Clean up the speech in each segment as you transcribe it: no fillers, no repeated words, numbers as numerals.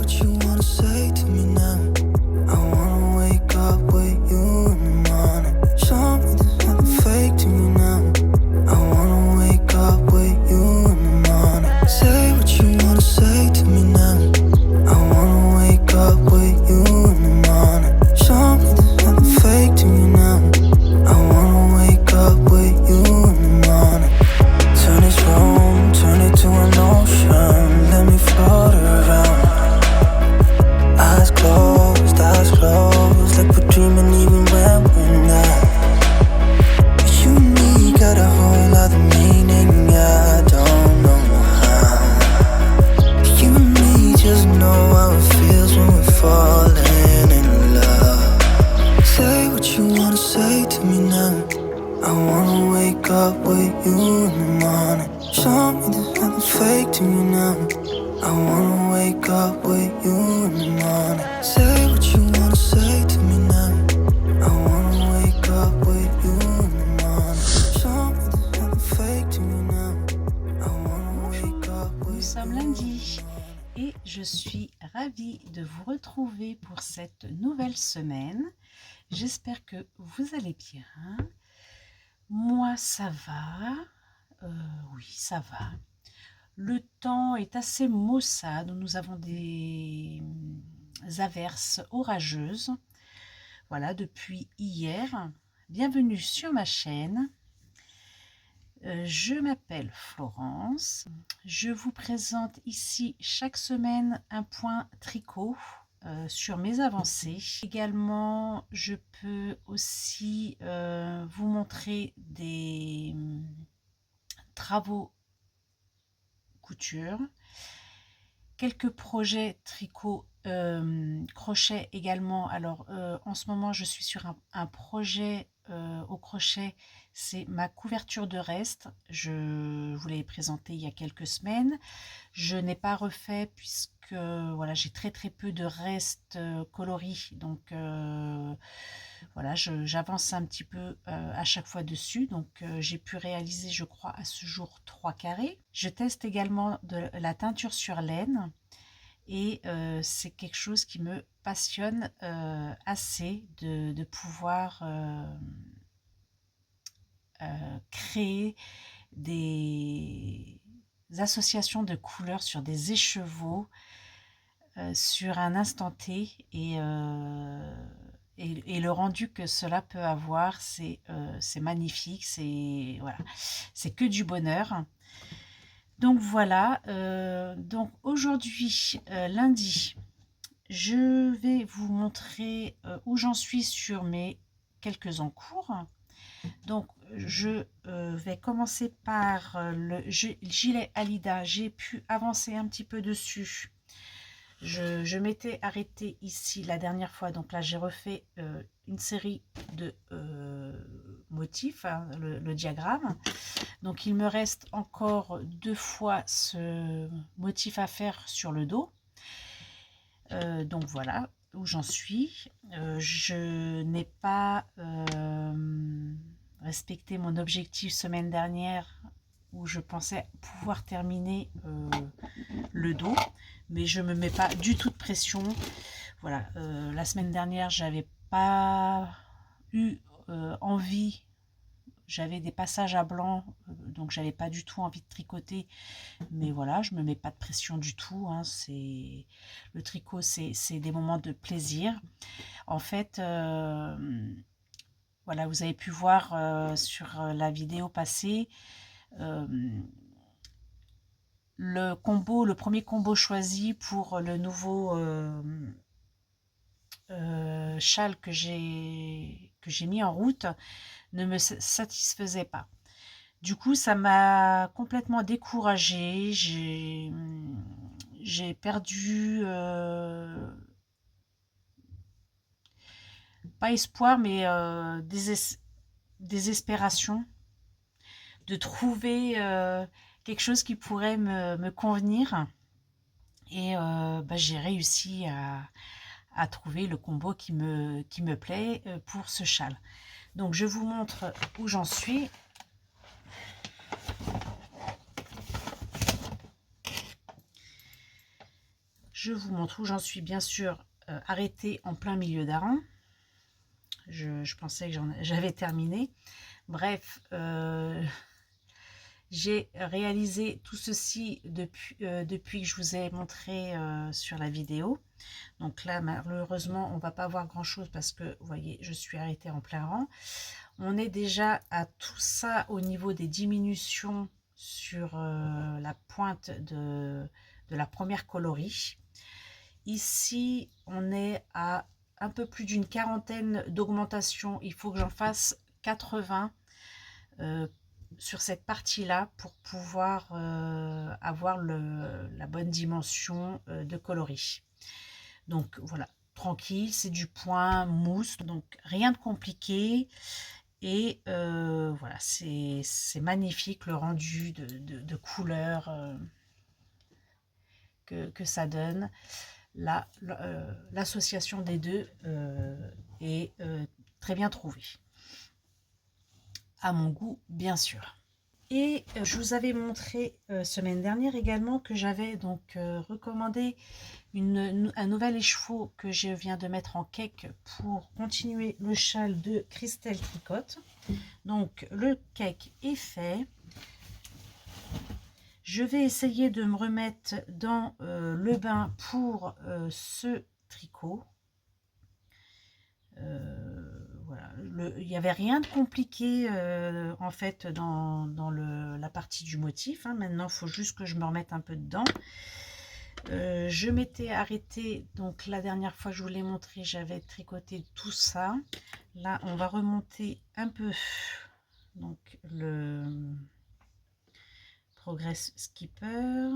what you wanna say to me now. I wanna wake up with you in the morning. Show me there's nothing fake to me now. I wanna wake up with you in the morning. Say what you wanna say to me now. I wanna wake up with you in the morning. Show me there's nothing fake to me now. I wanna wake up with you in the morning. Turn this room, turn it to an ocean. Let me float around. Eyes closed, like we're dreaming even when we're not. You and me got a whole other meaning, I don't know how. You and me just know how it feels when we're falling in love. Say what you wanna say to me now. I wanna wake up with you in the morning. Show me there's nothing fake to me now. I wanna wake up with you in the morning. Say what you wanna say to me now. I wanna wake up with you in the morning. Show me there's nothing fake to me now. I wanna wake up with you. Nous sommes lundi et je suis ravie de vous retrouver pour cette nouvelle semaine. J'espère que vous allez bien. Moi, ça va. Oui, ça va. Le temps est assez maussade. Nous avons des averses orageuses. Voilà, depuis hier. Bienvenue sur ma chaîne. Je m'appelle Florence. Je vous présente ici chaque semaine un point tricot sur mes avancées. Également, je peux aussi vous montrer des travaux couture, quelques projets tricot, crochet également. Alors en ce moment je suis sur un projet au crochet, c'est ma couverture de reste. Je vous l'ai présenté il y a quelques semaines. Je n'ai pas refait puisque voilà, j'ai très peu de restes coloris, donc voilà, j'avance un petit peu à chaque fois dessus. Donc j'ai pu réaliser, je crois, à ce jour 3 carrés. Je teste également de la teinture sur laine et c'est quelque chose qui me passionne assez de pouvoir créer des associations de couleurs sur des écheveaux sur un instant T, et le rendu que cela peut avoir, c'est magnifique, c'est voilà, c'est que du bonheur. Donc voilà, donc aujourd'hui, lundi, je vais vous montrer où j'en suis sur mes quelques encours. Donc je vais commencer par le gilet Alida. J'ai pu avancer un petit peu dessus. Je m'étais arrêtée ici la dernière fois, donc là j'ai refait une série de motifs, hein, le diagramme. Donc il me reste encore 2 fois ce motif à faire sur le dos. Donc voilà où j'en suis. Je n'ai pas respecté mon objectif semaine dernière où je pensais pouvoir terminer le dos, mais je me mets pas du tout de pression. Voilà, la semaine dernière j'avais pas eu envie, j'avais des passages à blanc, donc j'avais pas du tout envie de tricoter, mais voilà, je me mets pas de pression du tout, hein. C'est le tricot, c'est des moments de plaisir en fait. Voilà, vous avez pu voir sur la vidéo passée le premier combo choisi pour le nouveau châle que j'ai mis en route ne me satisfaisait pas. Du coup, ça m'a complètement découragée. J'ai perdu pas espoir, mais désespération de trouver quelque chose qui pourrait me convenir. Et j'ai réussi à trouver le combo qui me plaît pour ce châle. Donc je vous montre où j'en suis. je vous montre où j'en suis. Bien sûr, arrêtée en plein milieu d'un rang. Je pensais que j'avais terminé. Bref, j'ai réalisé tout ceci depuis que je vous ai montré sur la vidéo. Donc là, malheureusement, on ne va pas voir grand-chose parce que, vous voyez, je suis arrêtée en plein rang. On est déjà à tout ça au niveau des diminutions sur la pointe de la première colorie. Ici, on est à un peu plus d'une quarantaine d'augmentations. Il faut que j'en fasse 80 sur cette partie-là pour pouvoir avoir la bonne dimension de coloris. Donc voilà, tranquille, c'est du point mousse, donc rien de compliqué. Et voilà, c'est magnifique le rendu de couleurs que ça donne. L'association des deux est très bien trouvée. À mon goût, bien sûr. Et je vous avais montré semaine dernière également que j'avais donc recommandé un nouvel écheveau que je viens de mettre en cake pour continuer le châle de Christelle Tricotte. Donc le cake est fait. Je vais essayer de me remettre dans le bain pour ce tricot. Voilà. Il n'y avait rien de compliqué en fait dans la partie du motif. Hein. Maintenant, il faut juste que je me remette un peu dedans. Je m'étais arrêtée, donc la dernière fois que je vous l'ai montré, j'avais tricoté tout ça. Là, on va remonter un peu donc le Progress Skipper.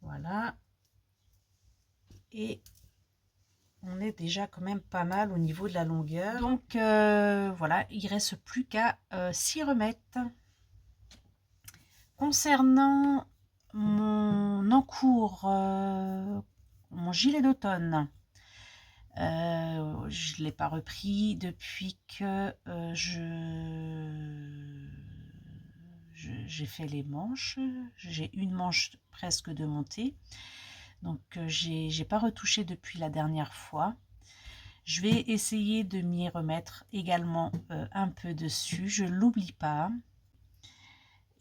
Voilà. Et on est déjà quand même pas mal au niveau de la longueur. Donc voilà, il ne reste plus qu'à s'y remettre. Concernant mon encours, mon gilet d'automne, je ne l'ai pas repris depuis que j'ai fait les manches. J'ai une manche presque de montée. Donc j'ai pas retouché depuis la dernière fois. Je vais essayer de m'y remettre également un peu dessus. Je ne l'oublie pas.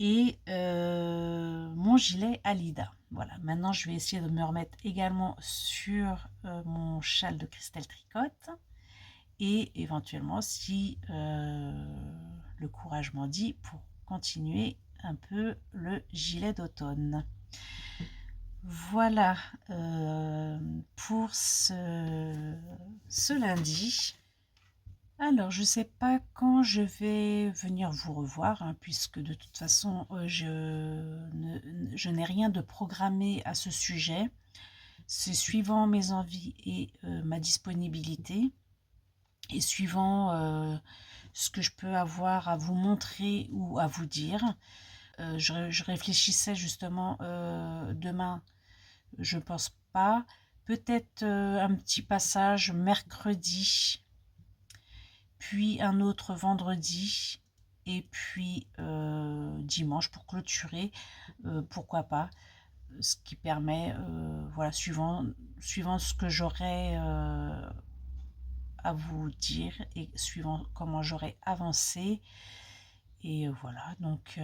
Et mon gilet Alida. Voilà, maintenant je vais essayer de me remettre également sur mon châle de Christelle Tricotte. Et éventuellement, si le courage m'en dit, pour continuer un peu le gilet d'automne. Voilà pour ce lundi. Alors, je ne sais pas quand je vais venir vous revoir, hein, puisque de toute façon, je n'ai rien de programmé à ce sujet. C'est suivant mes envies et ma disponibilité, et suivant ce que je peux avoir à vous montrer ou à vous dire. Je réfléchissais justement demain, je ne pense pas. Peut-être un petit passage mercredi, puis un autre vendredi, et puis dimanche pour clôturer, pourquoi pas, ce qui permet, voilà, suivant ce que j'aurai à vous dire et suivant comment j'aurai avancé. Et voilà, donc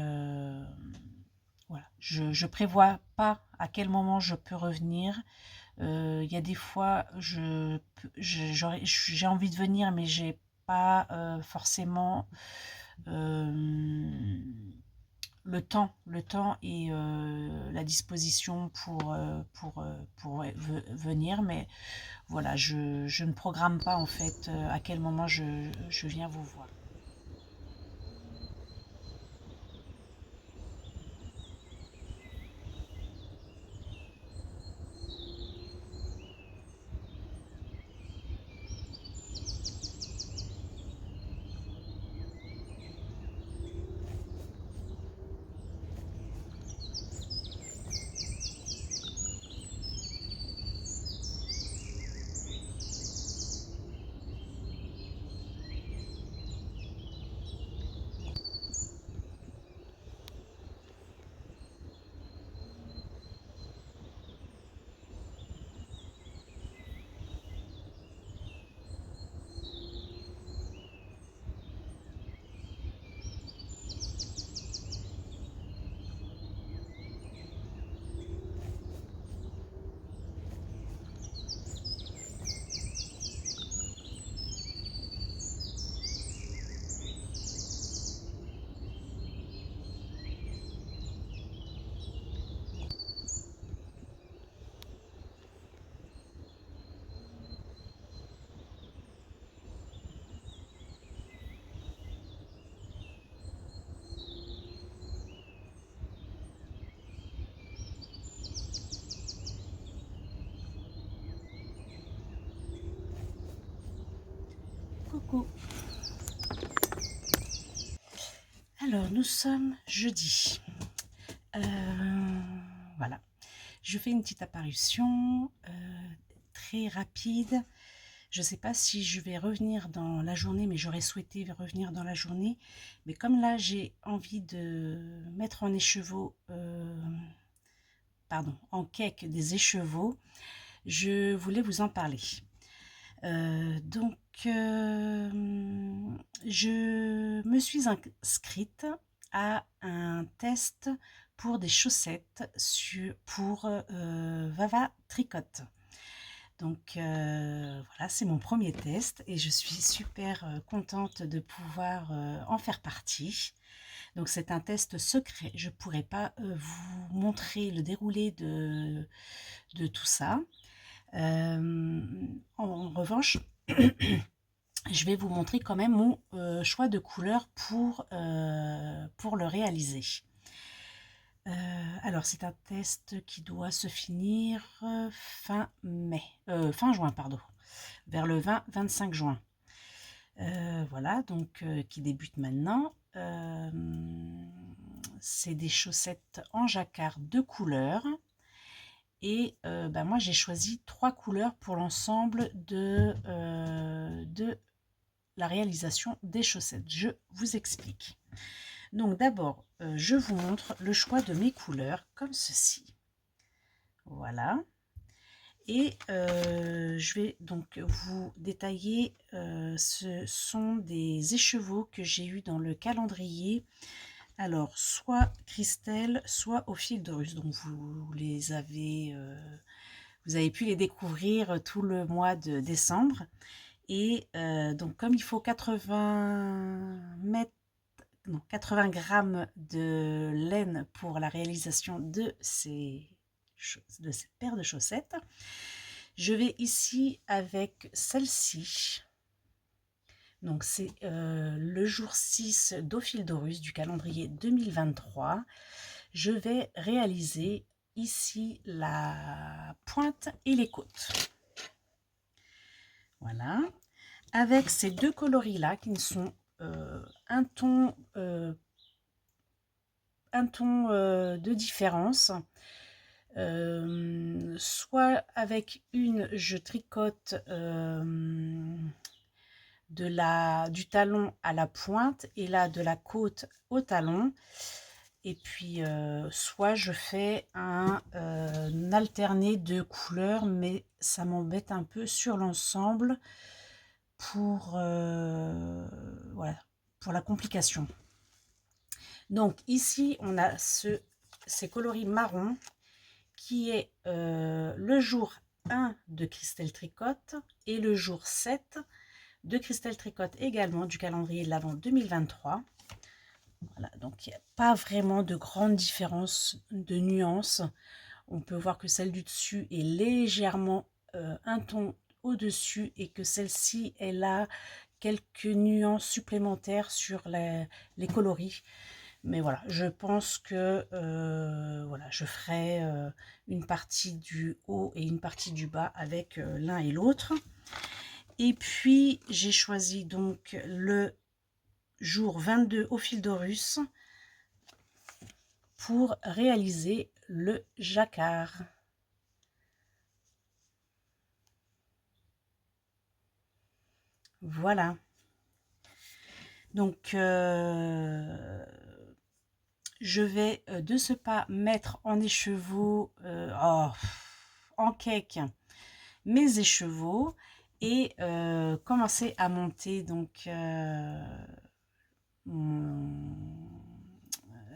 voilà, je prévois pas à quel moment je peux revenir. Il y a des fois, j'ai envie de venir, mais j'ai pas forcément le temps et la disposition pour venir. Mais voilà, je ne programme pas en fait à quel moment je viens vous voir. Coucou. Alors, nous sommes jeudi. Voilà. Je fais une petite apparition très rapide. Je ne sais pas si je vais revenir dans la journée, mais j'aurais souhaité revenir dans la journée. Mais comme là, j'ai envie de mettre en écheveau, en cake des écheveaux, je voulais vous en parler. Donc, je me suis inscrite à un test pour des chaussettes pour Vava Tricote. Donc voilà, c'est mon premier test et je suis super contente de pouvoir en faire partie. Donc c'est un test secret, je ne pourrai pas vous montrer le déroulé de tout ça. En revanche, je vais vous montrer quand même mon choix de couleur pour le réaliser. Alors c'est un test qui doit se finir fin juin, pardon, vers le 20-25 juin. Voilà, donc qui débute maintenant. C'est des chaussettes en jacquard de couleurs. Et moi j'ai choisi 3 couleurs pour l'ensemble de la réalisation des chaussettes. Je vous explique. Donc d'abord, je vous montre le choix de mes couleurs comme ceci. Voilà. Et je vais donc vous détailler, ce sont des écheveaux que j'ai eu dans le calendrier. Alors, soit Christelle, soit au fil de Russe. Donc vous les avez, vous avez pu les découvrir tout le mois de décembre. Et donc comme il faut 80 grammes de laine pour la réalisation de cette paire de chaussettes, je vais ici avec celle-ci. Donc c'est le jour 6 d'Ophildorus du calendrier 2023. Je vais réaliser ici la pointe et les côtes. Voilà. Avec ces deux coloris là qui sont un ton de différence. Soit avec une, je tricote du talon à la pointe et là de la côte au talon. Et puis soit je fais un alterné de couleurs, mais ça m'embête un peu sur l'ensemble pour voilà, pour la complication. Donc ici on a ces coloris marron qui est le jour 1 de Christelle Tricote et le jour 7 de Christelle Tricote également du calendrier de l'Avent 2023. Voilà, donc il n'y a pas vraiment de grande différence de nuances. On peut voir que celle du dessus est légèrement un ton au-dessus et que celle-ci, elle a quelques nuances supplémentaires sur les coloris. Mais voilà, je pense que voilà, je ferai une partie du haut et une partie du bas avec l'un et l'autre. Et puis, j'ai choisi donc le jour 22 Ophildorus pour réaliser le jacquard. Voilà. Donc, je vais de ce pas mettre en écheveau, en cake, mes écheveaux et commencer à monter donc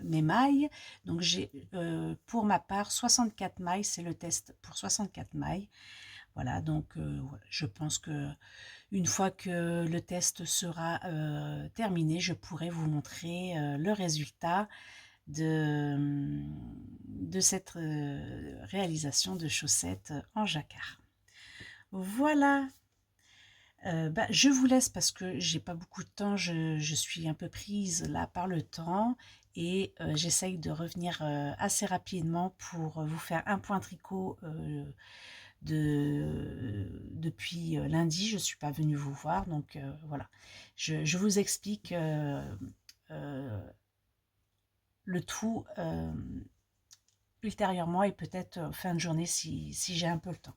mes mailles. Donc j'ai pour ma part 64 mailles, c'est le test pour 64 mailles. Voilà, donc je pense que une fois que le test sera terminé, je pourrai vous montrer le résultat de cette réalisation de chaussettes en jacquard. Voilà. Je vous laisse parce que j'ai pas beaucoup de temps, je suis un peu prise là par le temps et j'essaye de revenir assez rapidement pour vous faire un point tricot depuis lundi, je ne suis pas venue vous voir, donc voilà. Je vous explique le tout ultérieurement et peut-être fin de journée si j'ai un peu le temps.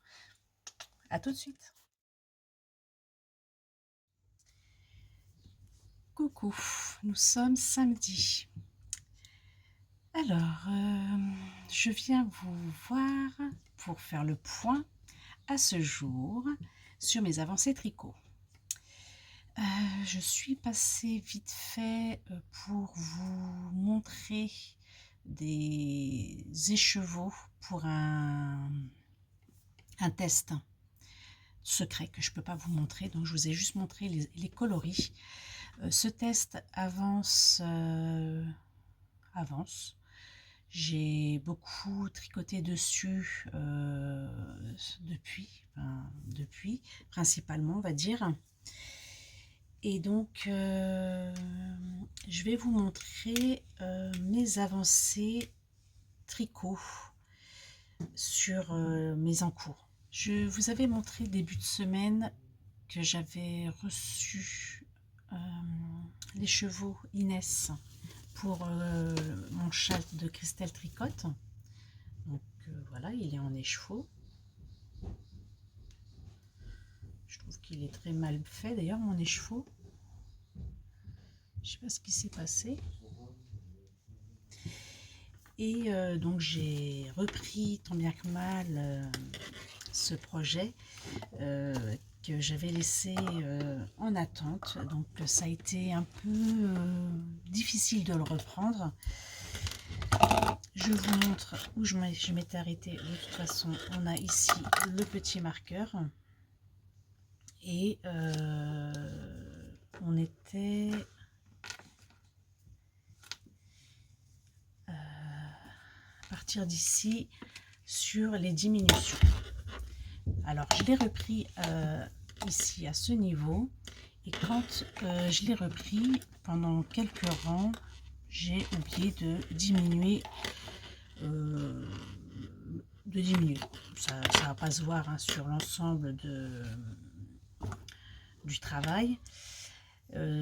À tout de suite. Coucou, nous sommes samedi. Alors, je viens vous voir pour faire le point à ce jour sur mes avancées tricot. Je suis passée vite fait pour vous montrer des écheveaux pour un test secret que je ne peux pas vous montrer, donc je vous ai juste montré les coloris. Ce test avance. J'ai beaucoup tricoté dessus depuis, principalement, on va dire. Et donc, je vais vous montrer mes avancées tricot sur mes encours. Je vous avais montré début de semaine que j'avais reçu les chevaux Inès pour mon châle de Christelle Tricotte. Donc voilà, il est en écheveau. Je trouve qu'il est très mal fait d'ailleurs, mon écheveau. Je sais pas ce qui s'est passé. Et donc j'ai repris tant bien que mal ce projet que j'avais laissé en attente. Donc ça a été un peu difficile de le reprendre. Je vous montre où je m'étais arrêtée. De toute façon, on a ici le petit marqueur. Et on était à partir d'ici sur les diminutions. Alors, je l'ai repris ici à ce niveau. Et quand je l'ai repris, pendant quelques rangs, j'ai oublié de diminuer. Ça ne va pas se voir hein, sur l'ensemble du travail.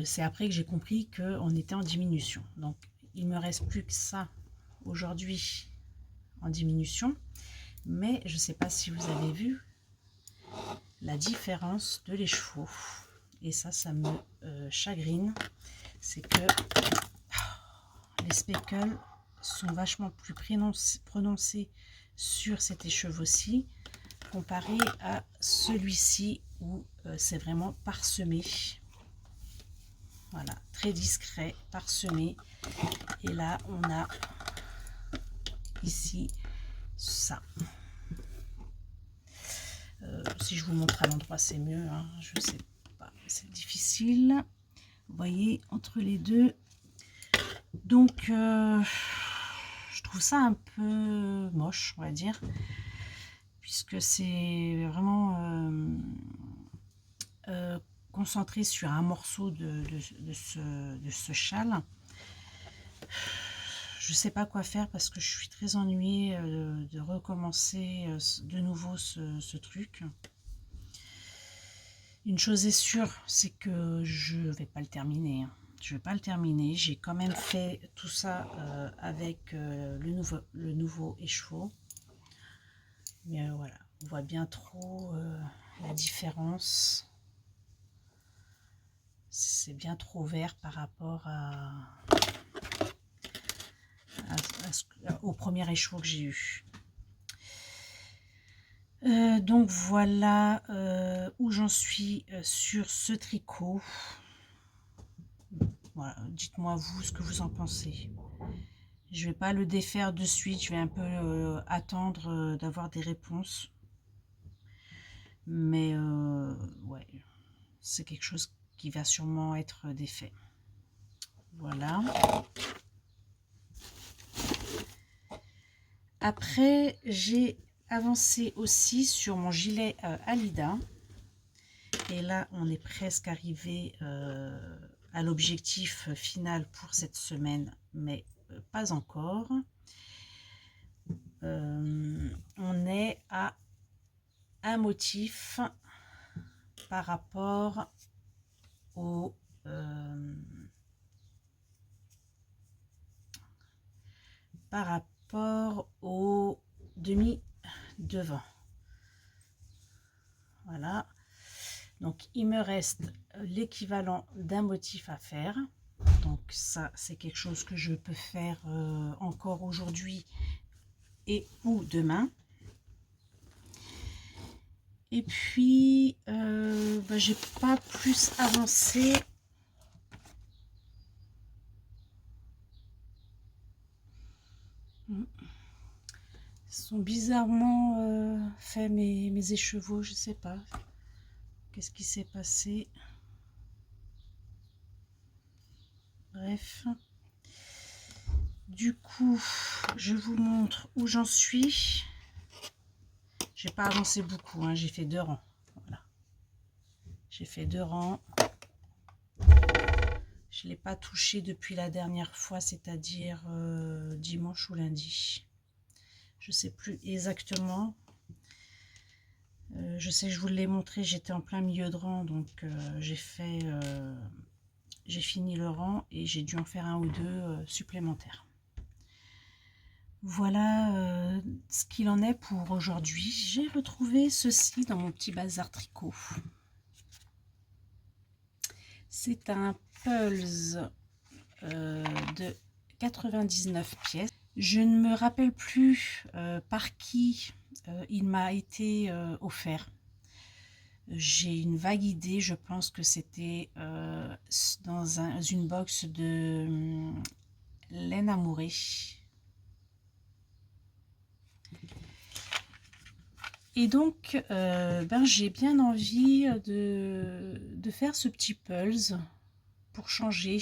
C'est après que j'ai compris qu'on était en diminution. Donc, il me reste plus que ça aujourd'hui en diminution. Mais je ne sais pas si vous avez vu la différence de l'écheveau. Et ça me chagrine. C'est que les speckles sont vachement plus prononcés sur cet écheveau-ci comparé à celui-ci où c'est vraiment parsemé. Voilà, très discret, parsemé. Et là, on a ici ça. Si je vous montre à l'endroit, c'est mieux. Hein, je sais pas, c'est difficile. Vous voyez, entre les deux. Donc, je trouve ça un peu moche, on va dire. Puisque c'est vraiment concentré sur un morceau de ce châle. Je ne sais pas quoi faire parce que je suis très ennuyée de recommencer de nouveau ce truc. Une chose est sûre, c'est que je ne vais pas le terminer. Hein. Je ne vais pas le terminer. J'ai quand même fait tout ça avec le nouveau écheveau. Mais voilà, on voit bien trop la différence. C'est bien trop vert par rapport au premier écheveau que j'ai eu. Donc voilà où j'en suis sur ce tricot. Voilà, dites-moi vous ce que vous en pensez. Je vais pas le défaire de suite, je vais un peu attendre d'avoir des réponses. Mais ouais, c'est quelque chose qui va sûrement être défait. Voilà. Après, j'ai avancé aussi sur mon gilet Alida. Et là, on est presque arrivé à l'objectif final pour cette semaine, mais pas encore. On est à un motif par rapport au demi devant. Voilà, donc il me reste l'équivalent d'un motif à faire. Donc ça, c'est quelque chose que je peux faire encore aujourd'hui et ou demain. Et puis j'ai pas plus avancé. Ils sont bizarrement fait mes écheveaux, je sais pas qu'est-ce qui s'est passé. Bref, du coup je vous montre où j'en suis. J'ai pas avancé beaucoup, hein, j'ai fait 2 rangs. Voilà, j'ai fait 2 rangs. Je l'ai pas touché depuis la dernière fois, c'est-à-dire dimanche ou lundi. Je sais plus exactement. Je sais que je vous l'ai montré, j'étais en plein milieu de rang, donc j'ai fini le rang et j'ai dû en faire 1 ou 2 supplémentaires. Voilà ce qu'il en est pour aujourd'hui. J'ai retrouvé ceci dans mon petit bazar tricot. C'est un Pulse de 99 pièces. Je ne me rappelle plus par qui il m'a été offert. J'ai une vague idée, je pense que c'était dans une box de laine amourée. Et donc, j'ai bien envie de faire ce petit pulse pour changer.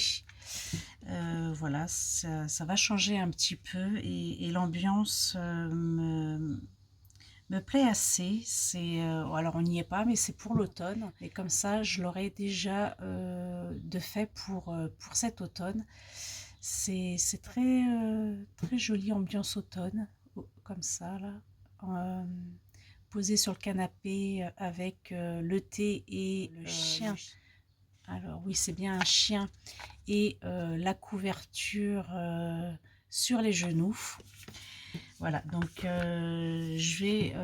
Voilà, ça va changer un petit peu et l'ambiance me plaît assez. Alors on n'y est pas, mais c'est pour l'automne. Et comme ça, je l'aurai déjà de fait pour cet automne. C'est très, très jolie ambiance automne, comme ça, là. Posé sur le canapé avec le thé et le chien. Alors oui, c'est bien un chien et la couverture sur les genoux. Voilà, donc je vais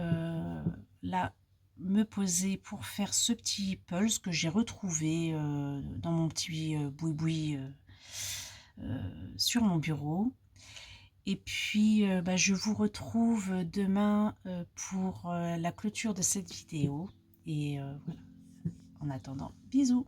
là me poser pour faire ce petit pulse que j'ai retrouvé dans mon petit boui-boui sur mon bureau. Et puis je vous retrouve demain pour la clôture de cette vidéo. Et voilà. En attendant, bisous.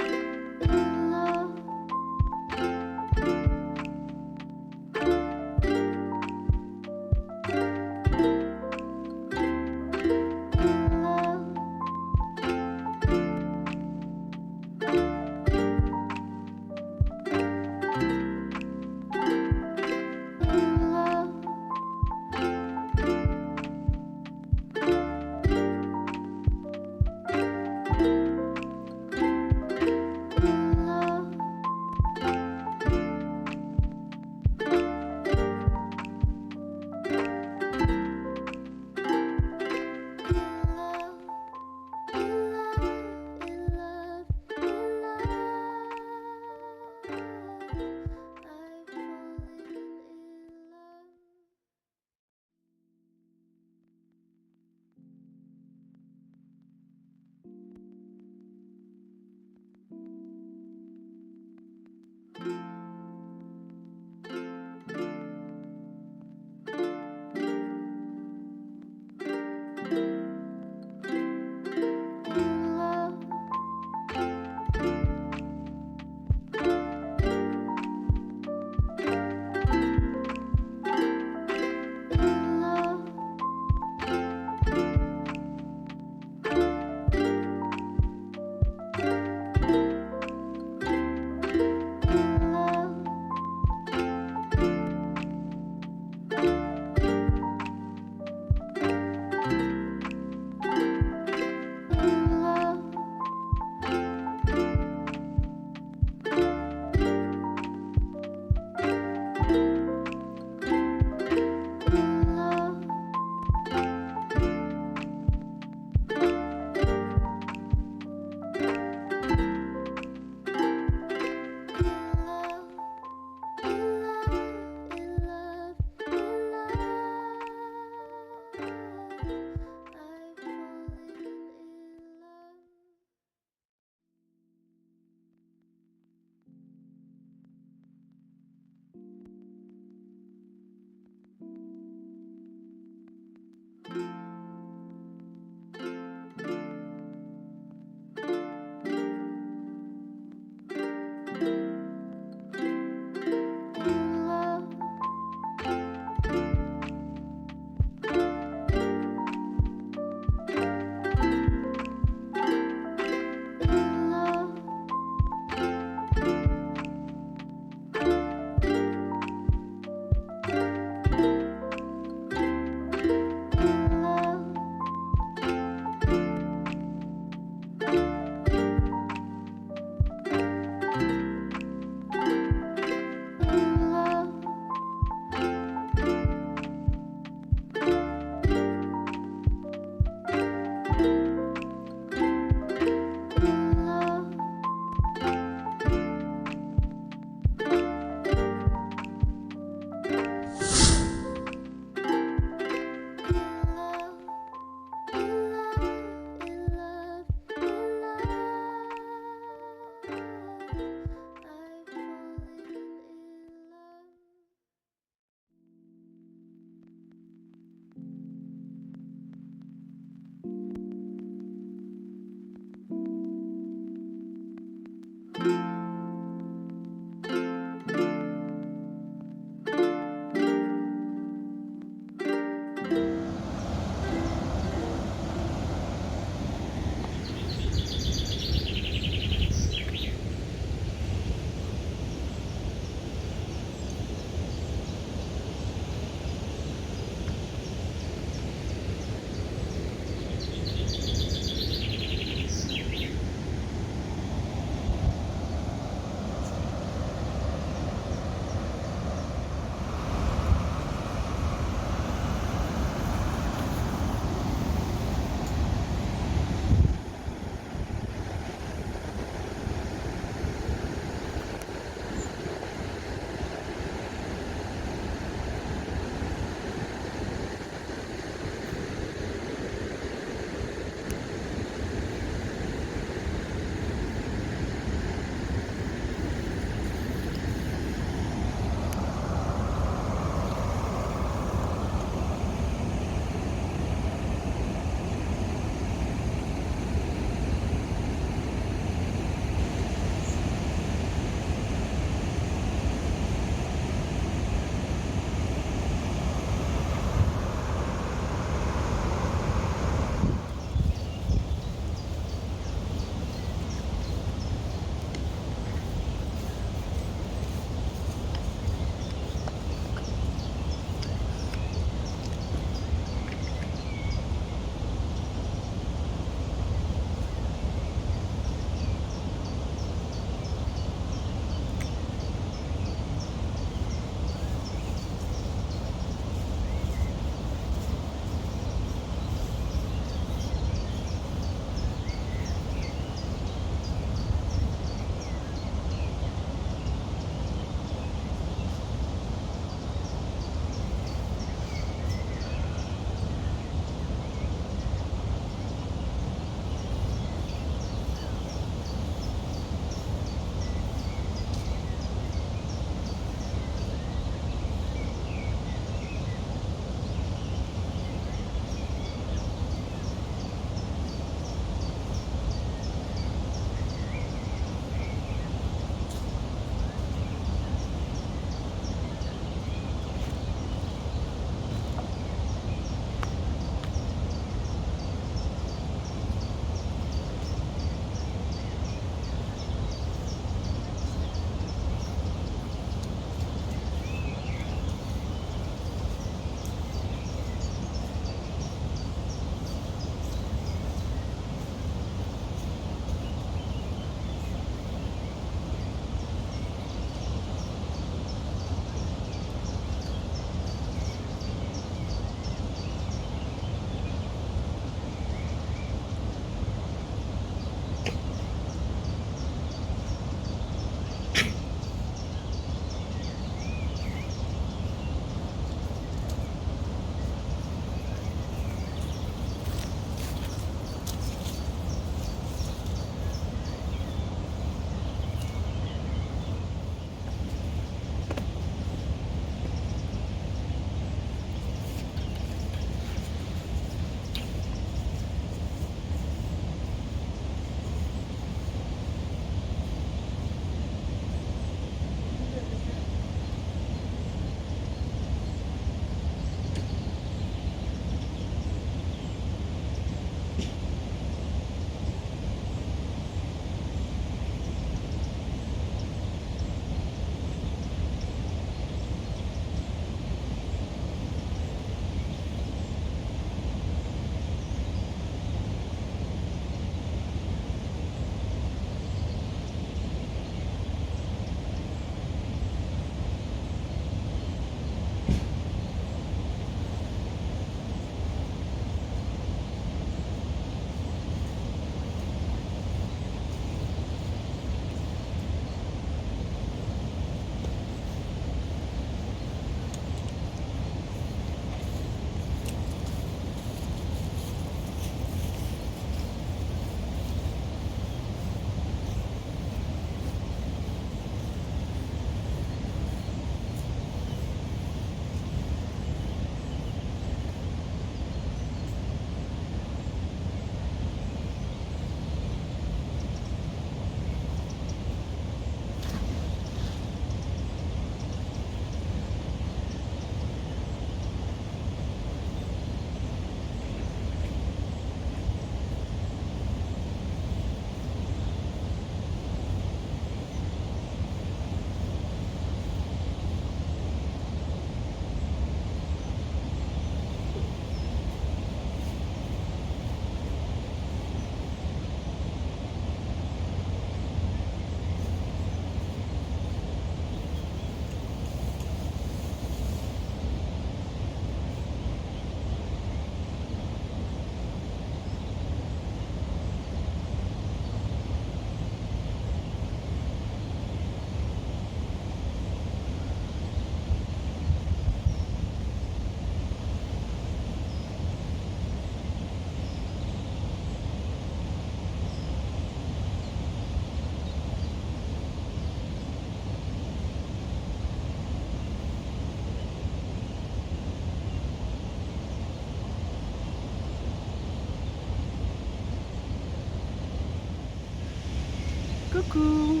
coucou.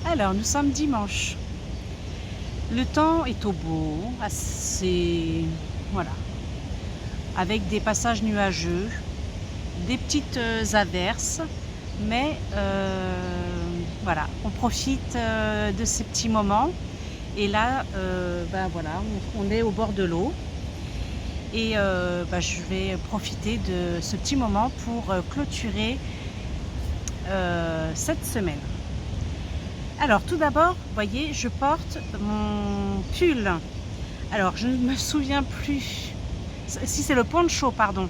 Alors nous sommes dimanche. Le temps est au beau, assez voilà, avec des passages nuageux, des petites averses, mais voilà, on profite de ces petits moments. Et là, voilà, on est au bord de l'eau. Et je vais profiter de ce petit moment pour clôturer cette semaine. Alors tout d'abord, vous voyez, je porte mon pull. Alors je ne me souviens plus si c'est le poncho, pardon,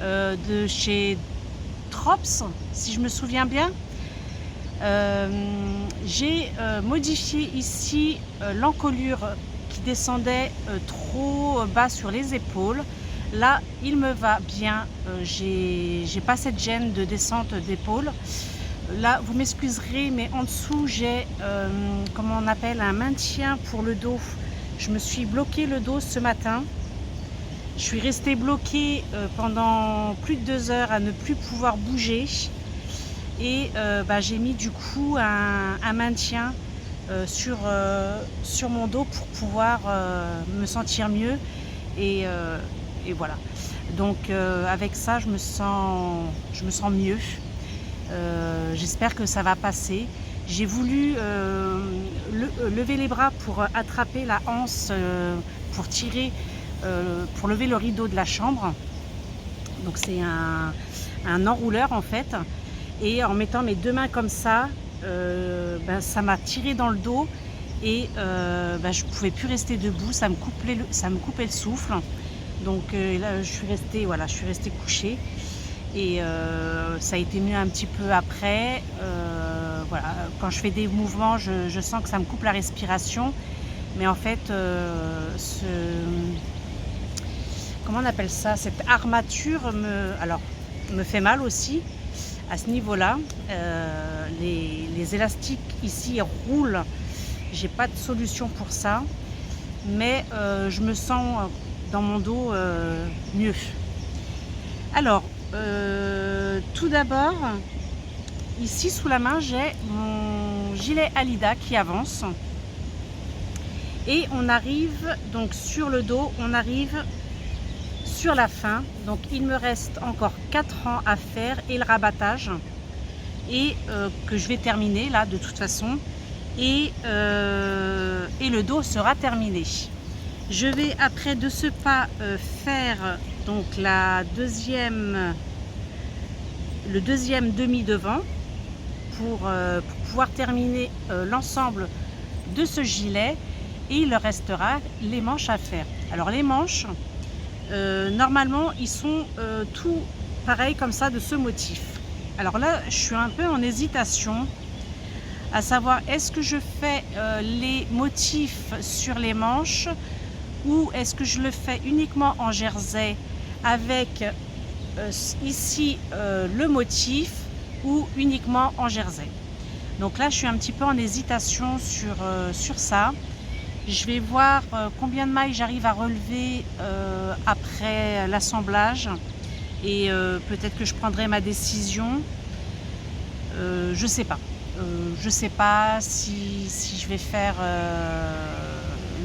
de chez Trops, si je me souviens bien. J'ai modifié ici l'encolure qui descendait trop bas sur les épaules. Là, il me va bien. J'ai pas cette gêne de descente d'épaule. Là, vous m'excuserez, mais en dessous, j'ai comment on appelle, un maintien pour le dos. Je me suis bloqué le dos ce matin. Je suis restée bloquée pendant plus de 2 heures à ne plus pouvoir bouger. Et j'ai mis du coup un maintien sur mon dos pour pouvoir me sentir mieux. Et voilà. Donc avec ça, je me sens mieux. J'espère que ça va passer. J'ai voulu lever les bras pour attraper la anse, pour tirer, pour lever le rideau de la chambre. Donc c'est un enrouleur en fait. Et en mettant mes 2 mains comme ça, ça m'a tiré dans le dos. Et je ne pouvais plus rester debout, ça me coupait le souffle. Donc là je suis restée couchée. Et ça a été mieux un petit peu après. Voilà. Quand je fais des mouvements, je sens que ça me coupe la respiration. Mais en fait, comment on appelle ça, cette armature me fait mal aussi à ce niveau-là. Les élastiques ici roulent. J'ai pas de solution pour ça. Mais je me sens dans mon dos mieux. Alors, tout d'abord, ici sous la main, j'ai mon gilet Alida qui avance. Et on arrive donc sur le dos, on arrive sur la fin. Donc il me reste encore 4 rangs à faire et le rabattage. Et que je vais terminer là de toute façon. Et le dos sera terminé. Je vais après de ce pas faire donc le deuxième demi devant pour pouvoir terminer l'ensemble de ce gilet. Et il restera les manches à faire. Alors les manches, normalement ils sont tout pareil comme ça de ce motif. Alors là je suis un peu en hésitation à savoir est-ce que je fais les motifs sur les manches ou est-ce que je le fais uniquement en jersey avec ici le motif ou uniquement en jersey. Donc là je suis un petit peu en hésitation sur ça. Je vais voir combien de mailles j'arrive à relever après l'assemblage et peut-être que je prendrai ma décision. Je sais pas. Je sais pas si je vais faire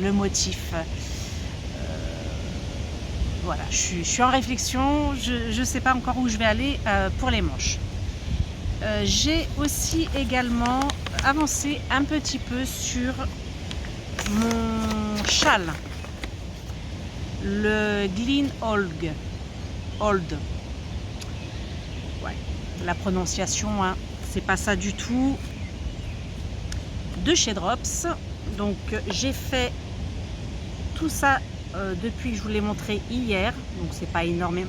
le motif. Voilà, je suis en réflexion. Je ne sais pas encore où je vais aller pour les manches. J'ai aussi également avancé un petit peu sur mon châle, le Glen Old. Ouais, la prononciation, hein, c'est pas ça du tout. De chez Drops. Donc j'ai fait tout ça depuis que je vous l'ai montré hier. Donc c'est pas énorme,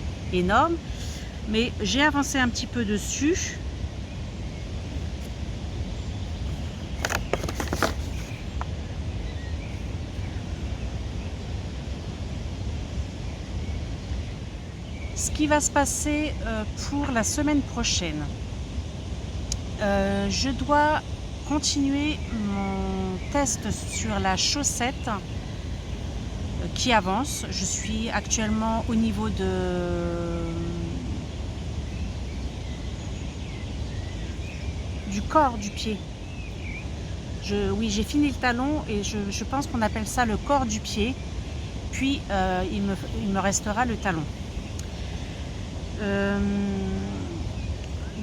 mais j'ai avancé un petit peu dessus. Ce qui va se passer pour la semaine prochaine, je dois continuer mon test sur la chaussette qui avance. Je suis actuellement au niveau du corps du pied. Oui, j'ai fini le talon et je pense qu'on appelle ça le corps du pied. Puis il me restera le talon.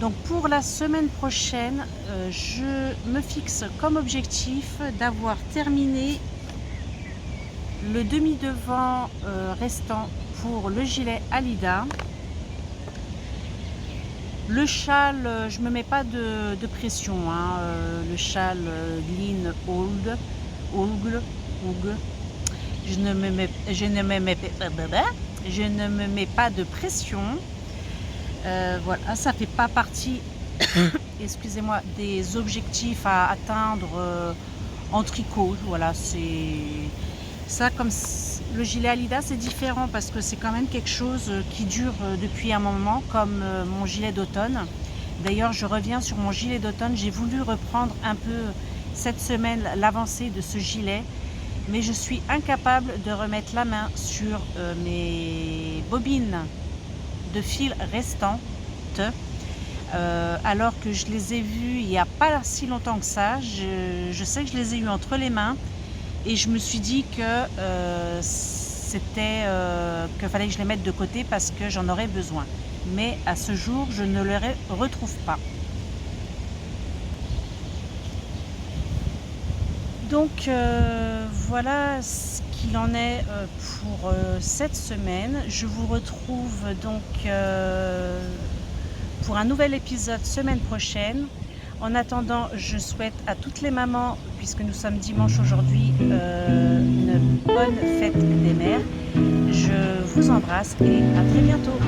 Donc pour la semaine prochaine, je me fixe comme objectif d'avoir terminé le demi-devant restant pour le gilet Alida. Le châle, je ne me mets pas de pression, hein. Le châle Lean Old, je ne me mets pas de pression. Voilà, ça fait pas partie excusez-moi, des objectifs à atteindre en tricot. Voilà, c'est ça. Comme le gilet Alida, c'est différent parce que c'est quand même quelque chose qui dure depuis un moment, comme mon gilet d'automne. D'ailleurs, je reviens sur mon gilet d'automne. J'ai voulu reprendre un peu cette semaine l'avancée de ce gilet, mais je suis incapable de remettre la main sur mes bobines de fil restantes, alors que je les ai vues il n'y a pas si longtemps que ça. Je sais que je les ai eues entre les mains et je me suis dit que qu'il fallait que je les mette de côté parce que j'en aurais besoin. Mais à ce jour, je ne les retrouve pas. Donc voilà ce qu'il en est pour cette semaine. Je vous retrouve donc pour un nouvel épisode semaine prochaine. En attendant, je souhaite à toutes les mamans, puisque nous sommes dimanche aujourd'hui, une bonne fête des mères. Je vous embrasse et à très bientôt.